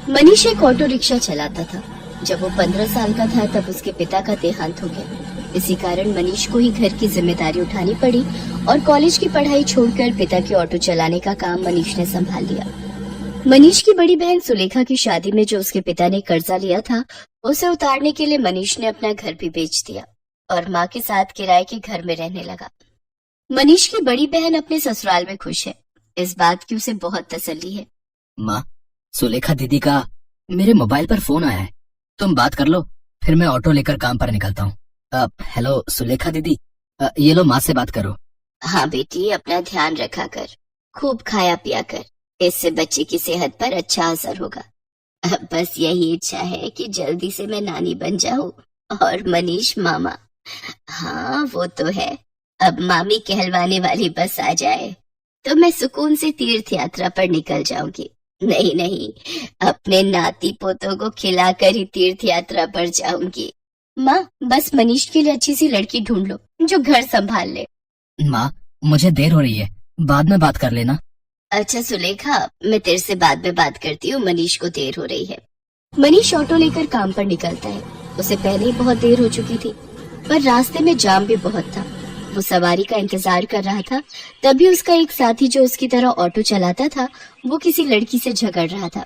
मनीष एक auto rickshaw चलाता था। जब वो 15 साल का था तब उसके पिता का देहांत हो गया। इसी कारण मनीष को ही घर की जिम्मेदारी उठानी पड़ी और कॉलेज की पढ़ाई छोड़कर पिता की ऑटो चलाने का काम मनीष ने संभाल लिया। मनीष की बड़ी बहन सुलेखा की शादी में जो उसके पिता ने कर्जा लिया था, उसे उतारने के लिए मनीष ने अपना घर भी बेच दिया और माँ के साथ किराए के घर में रहने लगा। मनीष की बड़ी बहन अपने ससुराल में खुश है। इस बात की उसे बहुत तसल्ली है। माँ, सुलेखा दीदी का मेरे मोबाइल पर फोन आया है, तुम बात कर लो, फिर मैं ऑटो लेकर काम पर निकलता हूँ। हेलो सुलेखा दीदी, ये लो माँ से बात करो। हाँ बेटी, अपना ध्यान रखा कर, खूब खाया पिया कर, इससे बच्चे की सेहत पर अच्छा असर होगा। अब बस यही इच्छा है कि जल्दी से मैं नानी बन जाऊं और मनीष मामा। हाँ वो तो है, अब मामी कहलवाने वाली बस आ जाए तो मैं सुकून से तीर्थ यात्रा पर निकल जाऊंगी। नहीं नहीं, अपने नाती पोतों को खिलाकर ही तीर्थ यात्रा पर जाऊंगी। माँ, बस मनीष के लिए अच्छी सी लड़की ढूंढ लो जो घर संभाल ले। माँ, मुझे देर हो रही है, बाद में बात कर लेना। अच्छा सुलेखा, मैं तेरे से बाद में बात करती हूँ, मनीष को देर हो रही है। मनीष ऑटो लेकर काम पर निकलता है। उसे पहले ही बहुत देर हो चुकी थी, पर रास्ते में जाम भी बहुत था। वो सवारी का इंतजार कर रहा था, तभी उसका एक साथी जो उसकी तरह ऑटो चलाता था, वो किसी लड़की से झगड़ रहा था।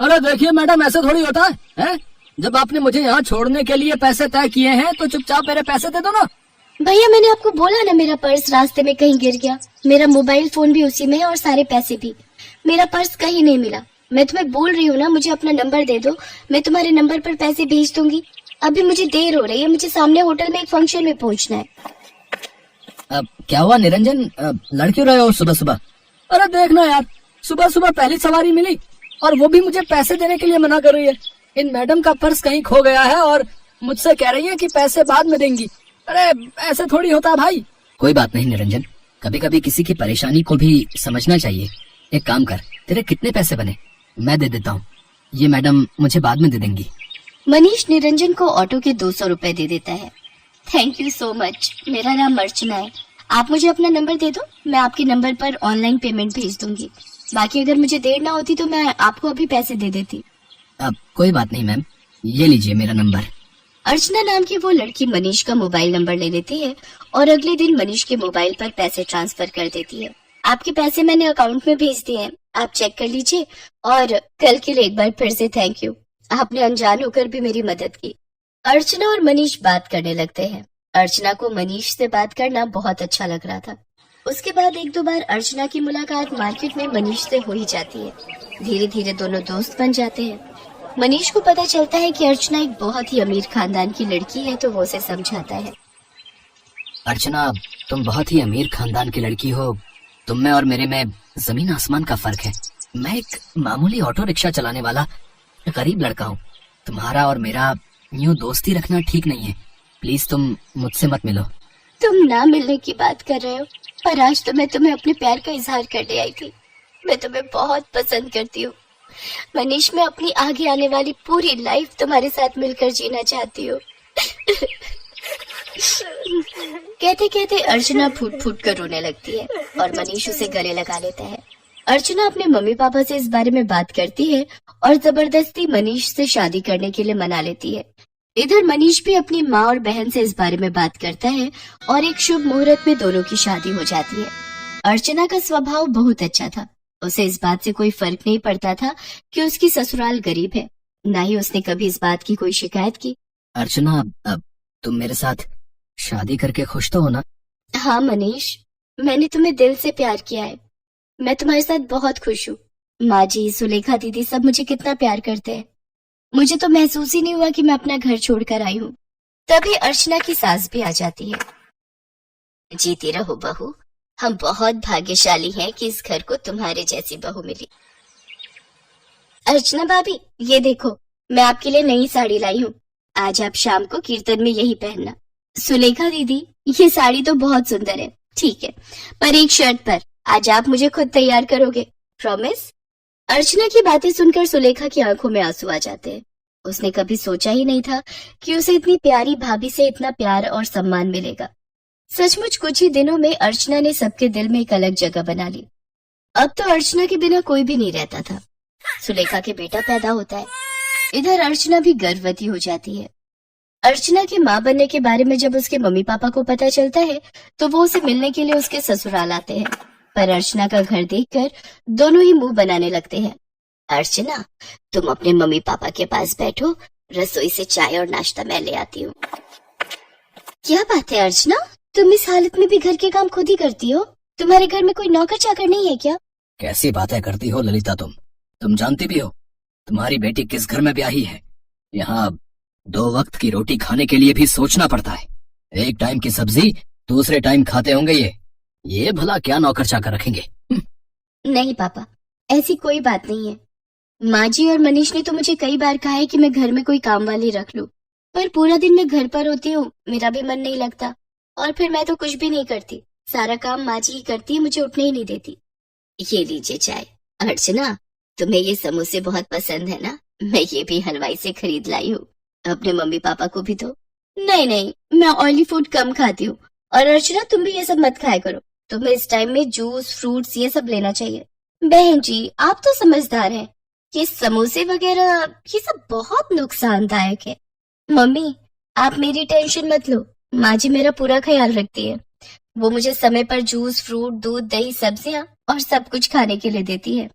अरे देखिए मैडम, ऐसा थोड़ी होता है? जब आपने मुझे यहाँ छोड़ने के लिए पैसे तय किए हैं तो चुपचाप मेरे पैसे दे दो ना। भैया, मैंने आपको बोला ना, मेरा पर्स रास्ते में कहीं गिर गया। मेरा मोबाइल फोन भी उसी में है और सारे पैसे भी। मेरा पर्स कहीं नहीं मिला। मैं तुम्हें बोल रही हूँ ना, मुझे अपना नंबर दे दो, मैं तुम्हारे नंबर पर पैसे भेज दूंगी। अभी मुझे देर हो रही है, मुझे सामने होटल में एक फंक्शन में पहुँचना है। अब क्या हुआ निरंजन, लड़ क्यों रहे हो सुबह सुबह? अरे देखना यार, सुबह सुबह पहली सवारी मिली और वो भी मुझे पैसे देने के लिए मना कर रही है। इन मैडम का पर्स कहीं खो गया है और मुझसे कह रही है कि पैसे बाद में देंगी। अरे ऐसे थोड़ी होता भाई। कोई बात नहीं निरंजन, कभी कभी किसी की परेशानी को भी समझना चाहिए। एक काम कर, तेरे कितने पैसे बने मैं दे देता हूँ, ये मैडम मुझे बाद में दे देंगी। मनीष निरंजन को ऑटो के 200 रुपए दे देता है। Thank you so much. मेरा नाम अर्चना है, आप मुझे अपना नंबर दे दो, मैं आपके नंबर पर ऑनलाइन पेमेंट भेज दूंगी। बाकी अगर मुझे देर ना होती तो मैं आपको अभी पैसे दे देती। अब कोई बात नहीं मैम, ये लीजिए मेरा नंबर। अर्चना नाम की वो लड़की मनीष का मोबाइल नंबर ले लेती है और अगले दिन मनीष के मोबाइल पर पैसे ट्रांसफर कर देती है। आपके पैसे मैंने अकाउंट में भेज दिए हैं, आप चेक कर लीजिए। और कल के लिए एक बार फिर से थैंक यू, आपने अनजान होकर भी मेरी मदद की। अर्चना और मनीष बात करने लगते हैं। अर्चना को मनीष से बात करना बहुत अच्छा लग रहा था। उसके बाद एक दो बार अर्चना की मुलाकात मार्केट में मनीष से हो ही जाती है। धीरे धीरे दोनों दोस्त बन जाते हैं। मनीष को पता चलता है कि अर्चना एक बहुत ही अमीर खानदान की लड़की है, तो वो उसे समझाता है। अर्चना, तुम बहुत ही अमीर खानदान की लड़की हो, तुम में और मेरे में जमीन आसमान का फर्क है। मैं एक मामूली ऑटो रिक्शा चलाने वाला गरीब लड़का हूँ। तुम्हारा और मेरा यूं दोस्ती रखना ठीक नहीं है, प्लीज तुम मुझसे मत मिलो। तुम ना मिलने की बात कर रहे हो, पर आज तो मैं तुम्हें अपने प्यार का इजहार करने आई थी। मैं तुम्हें बहुत पसंद करती हूँ मनीष, मैं अपनी आगे आने वाली पूरी लाइफ तुम्हारे साथ मिलकर जीना चाहती हूँ। कहते कहते अर्चना फूट फूट कर रोने लगती है और मनीष उसे गले लगा लेता है। अर्चना अपने मम्मी पापा से इस बारे में बात करती है और जबरदस्ती मनीष से शादी करने के लिए मना लेती है। इधर मनीष भी अपनी माँ और बहन से इस बारे में बात करता है और एक शुभ मुहूर्त में दोनों की शादी हो जाती है। अर्चना का स्वभाव बहुत अच्छा था। उसे इस बात से कोई फर्क नहीं पड़ता था कि उसकी ससुराल गरीब है, ना ही उसने कभी इस बात की कोई शिकायत की। अर्चना, अब तुम मेरे साथ शादी करके खुश तो हो ना? हाँ मनीष, मैंने तुम्हें दिल से प्यार किया है। मैं तुम्हारे साथ बहुत खुश हूँ। माँ जी, सुलेखा दीदी सब मुझे कितना प्यार करते हैं। मुझे तो महसूस ही नहीं हुआ कि मैं अपना घर छोड़कर आई हूँ। तभी अर्चना की सास भी आ जाती है। जीती रहो बहू, हम बहुत भाग्यशाली हैं कि इस घर को तुम्हारे जैसी बहू मिली। अर्चना भाभी, ये देखो, मैं आपके लिए नई साड़ी लाई हूँ, आज आप शाम को कीर्तन में यही पहनना। सुलेखा दीदी, ये साड़ी तो बहुत सुंदर है, ठीक है, पर एक शर्त पर, आज आप मुझे खुद तैयार करोगे, प्रॉमिस? अर्चना की बातें सुनकर सुलेखा की आंखों में आंसू आ जाते हैं। उसने कभी सोचा ही नहीं था कि उसे इतनी प्यारी भाभी से इतना प्यार और सम्मान मिलेगा। सचमुच कुछ ही दिनों में अर्चना ने सबके दिल में एक अलग जगह बना ली। अब तो अर्चना के बिना कोई भी नहीं रहता था। सुलेखा के बेटा पैदा होता है। इधर अर्चना भी गर्भवती हो जाती है। अर्चना के माँ बनने के बारे में जब उसके मम्मी पापा को पता चलता है तो वो उसे मिलने के लिए उसके ससुराल आते हैं, पर अर्चना का घर देखकर दोनों ही मुंह बनाने लगते हैं। अर्चना, तुम अपने मम्मी पापा के पास बैठो, रसोई से चाय और नाश्ता मैं ले आती हूँ। क्या बात है अर्चना, तुम इस हालत में भी घर के काम खुद ही करती हो? तुम्हारे घर में कोई नौकर चाकर नहीं है क्या? कैसी बातें करती हो ललिता तुम जानती भी हो तुम्हारी बेटी किस घर में ब्याही है। यहाँ 2 वक्त की रोटी खाने के लिए भी सोचना पड़ता है। एक टाइम की सब्जी दूसरे टाइम खाते होंगे ये भला क्या नौकर चाकर रखेंगे? नहीं पापा, ऐसी कोई बात नहीं है। माँ जी और मनीष ने तो मुझे कई बार कहा है कि मैं घर में कोई काम वाली रख लूं, पर पूरा दिन मैं घर पर होती हूँ, मेरा भी मन नहीं लगता, और फिर मैं तो कुछ भी नहीं करती, सारा काम माँ जी ही करती है, मुझे उठने ही नहीं देती। ये लीजिए चाय। अर्चना, तुम्हें ये समोसे बहुत पसंद है ना? मैं ये भी हलवाई से खरीद लाई हूँ, अपने मम्मी पापा को भी दो। नहीं, मैं ऑयली फूड कम खाती हूँ। और अर्चना, तुम भी ये सब मत खाया करो, तुम्हें इस टाइम में जूस फ्रूट्स ये सब लेना चाहिए। बहन जी, आप तो समझदार हैं, ये समोसे वगैरह ये सब बहुत नुकसानदायक है। मम्मी, आप मेरी टेंशन मत लो, माँ जी मेरा पूरा ख्याल रखती है। वो मुझे समय पर जूस फ्रूट दूध दही सब्जियां और सब कुछ खाने के लिए देती है।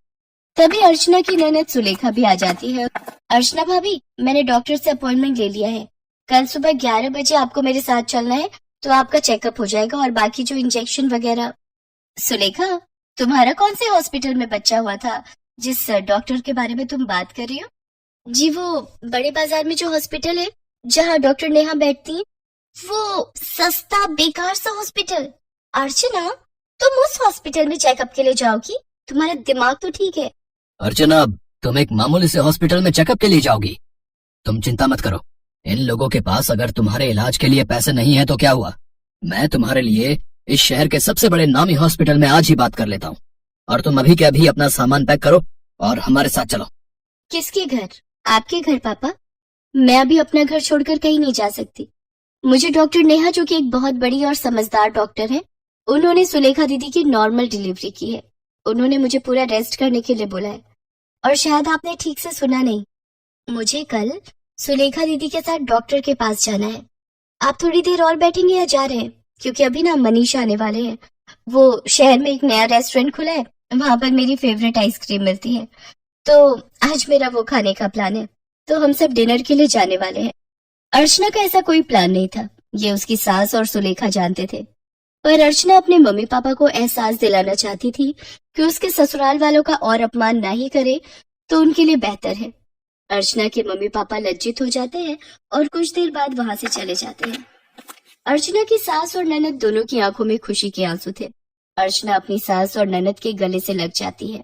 तभी अर्चना की ननद सुलेखा भी आ जाती है। अर्चना भाभी, मैंने डॉक्टर से अपॉइंटमेंट ले लिया है, कल सुबह 11 बजे आपको मेरे साथ चलना है, तो आपका चेकअप हो जाएगा और बाकी जो इंजेक्शन वगैरह। सुलेखा, तुम्हारा कौन से हॉस्पिटल में बच्चा हुआ था जिस डॉक्टर के बारे में तुम बात कर रही हो? जी, वो बड़े बाजार में जो हॉस्पिटल है जहाँ डॉक्टर नेहा बैठती है, वो सस्ता बेकार सा हॉस्पिटल। अर्चना, तुम उस हॉस्पिटल में चेकअप के लिए जाओगी? तुम्हारा दिमाग तो ठीक है। अर्चना, तुम एक मामूली से हॉस्पिटल में चेकअप के लिए जाओगी? तुम चिंता मत करो, इन लोगों के पास अगर तुम्हारे इलाज के लिए पैसे नहीं है तो क्या हुआ, मैं तुम्हारे लिए इस शहर के सबसे बड़े नामी हॉस्पिटल में आज ही बात कर लेता हूँ। और तुम अभी के अभी अपना सामान पैक करो और हमारे साथ चलो। किसके घर? आपके घर पापा? मैं अभी अपना घर छोड़कर कहीं नहीं जा सकती। मुझे डॉक्टर नेहा, जो कि एक बहुत बड़ी और समझदार डॉक्टर है, उन्होंने सुलेखा दीदी की नॉर्मल डिलीवरी की है। उन्होंने मुझे पूरा रेस्ट करने के लिए बोला है। और शायद आपने ठीक से सुना नहीं, मुझे कल सुलेखा दीदी के साथ डॉक्टर के पास जाना है। आप थोड़ी देर और बैठेंगे या जा रहे हैं? क्योंकि अभी ना मनीष आने वाले हैं। वो शहर में एक नया रेस्टोरेंट खुला है, वहां पर मेरी फेवरेट आइसक्रीम मिलती है, तो आज मेरा वो खाने का प्लान है, तो हम सब डिनर के लिए जाने वाले हैं। अर्चना का ऐसा कोई प्लान नहीं था, ये उसकी सास और सुलेखा जानते थे, पर अर्चना अपने मम्मी पापा को एहसास दिलाना चाहती थी कि उसके ससुराल वालों का और अपमान ना ही करे तो उनके लिए बेहतर है। अर्चना के मम्मी पापा लज्जित हो जाते हैं और कुछ देर बाद वहां से चले जाते हैं। अर्चना की सास और ननद दोनों की आंखों में खुशी के आंसू थे। अर्चना अपनी सास और ननद के गले से लग जाती है।